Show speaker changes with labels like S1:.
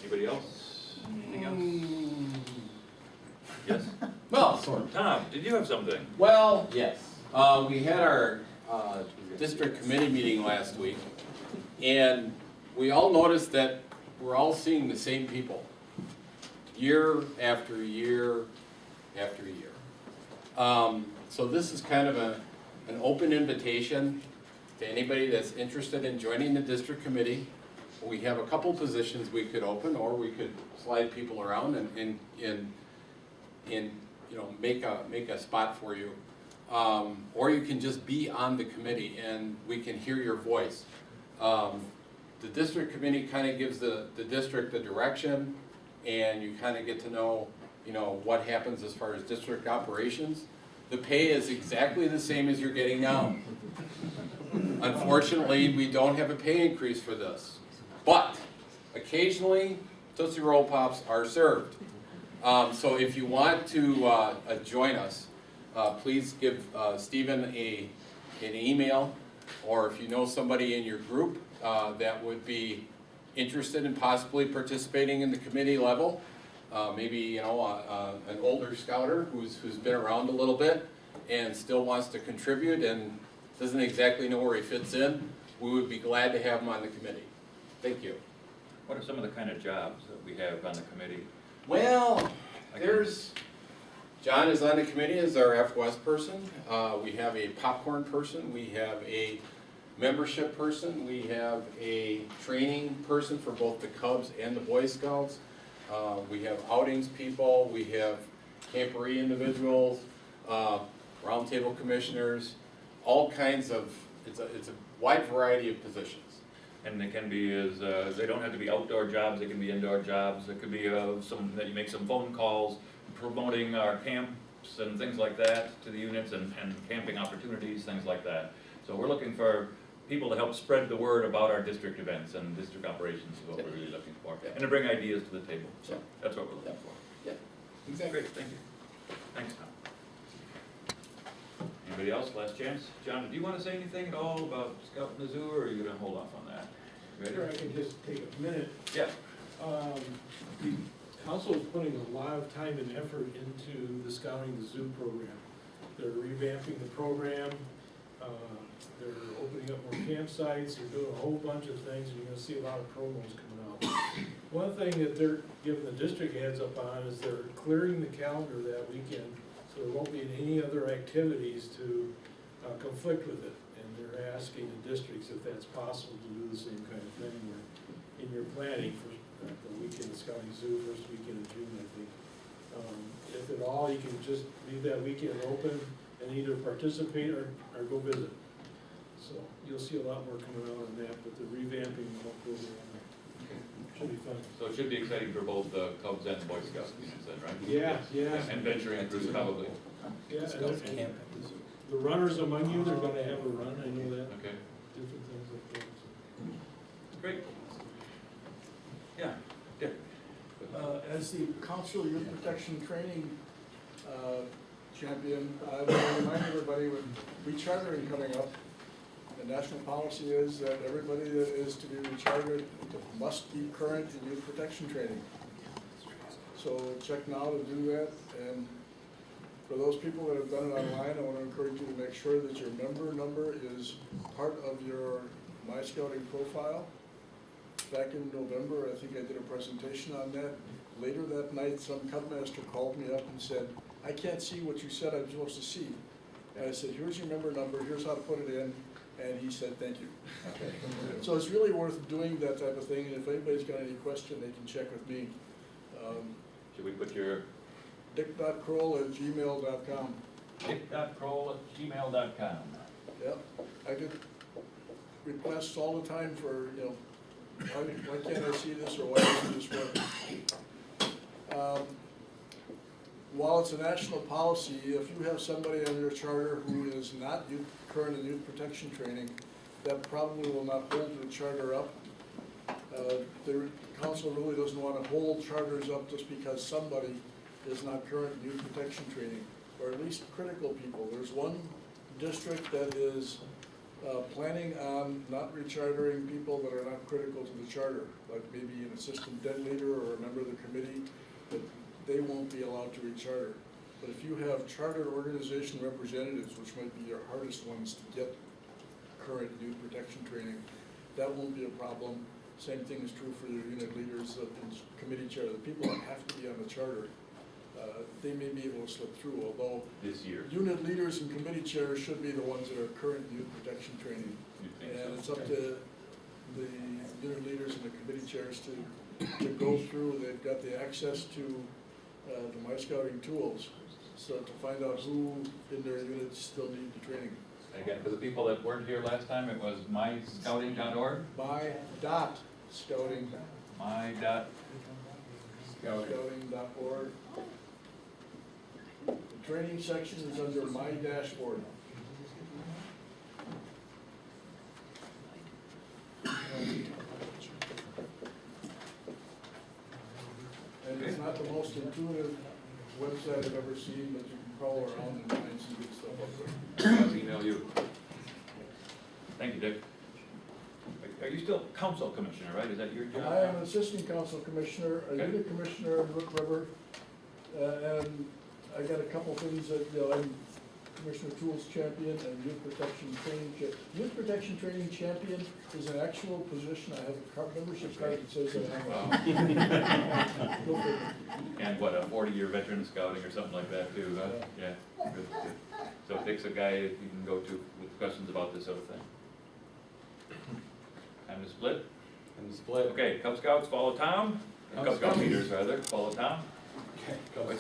S1: Anybody else? Anything else? Yes?
S2: Well, sort of.
S1: Tom, did you have something?
S2: Well, yes. We had our district committee meeting last week, and we all noticed that we're all seeing the same people, year after year after year. So this is kind of an open invitation to anybody that's interested in joining the district committee. We have a couple positions we could open, or we could slide people around and you know, make a spot for you. Or you can just be on the committee and we can hear your voice. The district committee kind of gives the district the direction, and you kind of get to know, you know, what happens as far as district operations. The pay is exactly the same as you're getting now. Unfortunately, we don't have a pay increase for this, but occasionally Tootsie Roll Pops are served. So if you want to join us, please give Stephen an email, or if you know somebody in your group that would be interested in possibly participating in the committee level, maybe, you know, an older scouter who's been around a little bit and still wants to contribute and doesn't exactly know where he fits in, we would be glad to have him on the committee. Thank you.
S1: What are some of the kind of jobs that we have on the committee?
S2: Well, John is on the committee as our F-West person. We have a popcorn person. We have a membership person. We have a training person for both the Cubs and the Boy Scouts. We have outings people. We have camporee individuals, roundtable commissioners, all kinds of, it's a wide variety of positions.
S1: And they can be they don't have to be outdoor jobs, they can be indoor jobs. It could be that you make some phone calls promoting our camps and things like that to the units, and camping opportunities, things like that. So we're looking for people to help spread the word about our district events and district operations is what we're really looking for. And to bring ideas to the table. So that's what we're looking for.
S2: Yeah, exactly.
S1: Great, thank you. Thanks, Tom. Anybody else? Last chance. John, do you want to say anything at all about Scout in the Zoo, or are you going to hold off on that? Ready?
S3: Sure, I can just take a minute.
S1: Yeah.
S3: The council is putting a lot of time and effort into the Scouting the Zoo program. They're revamping the program, they're opening up more campsites, they're doing a whole bunch of things, and you're gonna see a lot of promos coming out. One thing that they're giving the district heads up on is they're clearing the calendar that weekend, so there won't be any other activities to conflict with it. And they're asking the districts if that's possible to do the same kind of thing, where in your planning for the weekend of Scouting Zoo, first weekend of June, I think. If at all, you can just leave that weekend open and either participate or go visit. So you'll see a lot more coming out on that, but the revamping the whole program should be fun.
S1: So it should be exciting for both the Cubs and the Boy Scouts units then, right?
S3: Yeah, yeah.
S1: And venturing through probably.
S3: Yeah, and the runners among you, they're gonna have a run, I know that.
S1: Okay,
S3: Different things like that. So.
S1: great. Yeah, Dick.
S4: As the Council Youth Protection Training champion, I want to remind everybody with rechartering coming up, the national policy is that everybody that is to be rechartered must be current in youth protection training. So check now to do that, and for those people that have done it online, I want to encourage you to make sure that your member number is part of your My Scouting profile. Back in November, I think I did a presentation on that. Later that night, some Cubmaster called me up and said, I can't see what you said I'm supposed to see. And I said, here's your member number, here's how to put it in, and he said, thank you.
S1: Okay.
S4: So it's really worth doing that type of thing, and if anybody's got any question, they can check with me.
S1: Should we put your
S4: dick.kroll@gmail.com.
S1: dick.kroll@gmail.com.
S4: Yep, I get requests all the time for, you know, why can't I see this, or why doesn't this work? While it's a national policy, if you have somebody on your charter who is not current in youth protection training, that probably will not hold your charter up. The council really doesn't want to hold charters up just because somebody is not current in youth protection training, or at least critical people. There's one district that is planning on not rechartering people that are not critical to the charter, like maybe an assistant den leader or a member of the committee, that they won't be allowed to recharter. But if you have chartered organization representatives, which might be your hardest ones to get current youth protection training, that won't be a problem. Same thing is true for your unit leaders and committee chair, the people that have to be on the charter. They may be able to slip through, although
S1: This year.
S4: unit leaders and committee chairs should be the ones that are current youth protection training.
S1: You think
S4: And
S1: so?
S4: it's up to the unit leaders and the committee chairs to go through, they've got the access to the My Scouting tools, so to find out who in their units still need the training.
S1: Again, for the people that weren't here last time, it was myscouting.org,
S4: My.scouting, scouting.org. The training section is under My Dashboard. And it's not the most intuitive website I've ever seen, but you can crawl around and find some good stuff up there.
S1: I'll email you. Thank you, Dick. Are you still council commissioner, right? Is that your job?
S4: I am an assistant council commissioner, a
S1: Okay.
S4: unit commissioner in Rook River, and I got a couple things that, I'm Commissioner Tools champion and youth protection training. Youth protection training champion is an actual position. I have a membership card that says that I'm Go figure.
S1: And what, a 40-year veteran of scouting or something like that too, huh? Yeah, good, good. So Dick's a guy that you can go to with questions about this sort of thing. Time to split?
S2: And the split.
S1: Okay, Cub Scouts, follow Tom. Cub Scout leaders, rather, follow Tom.
S2: Okay.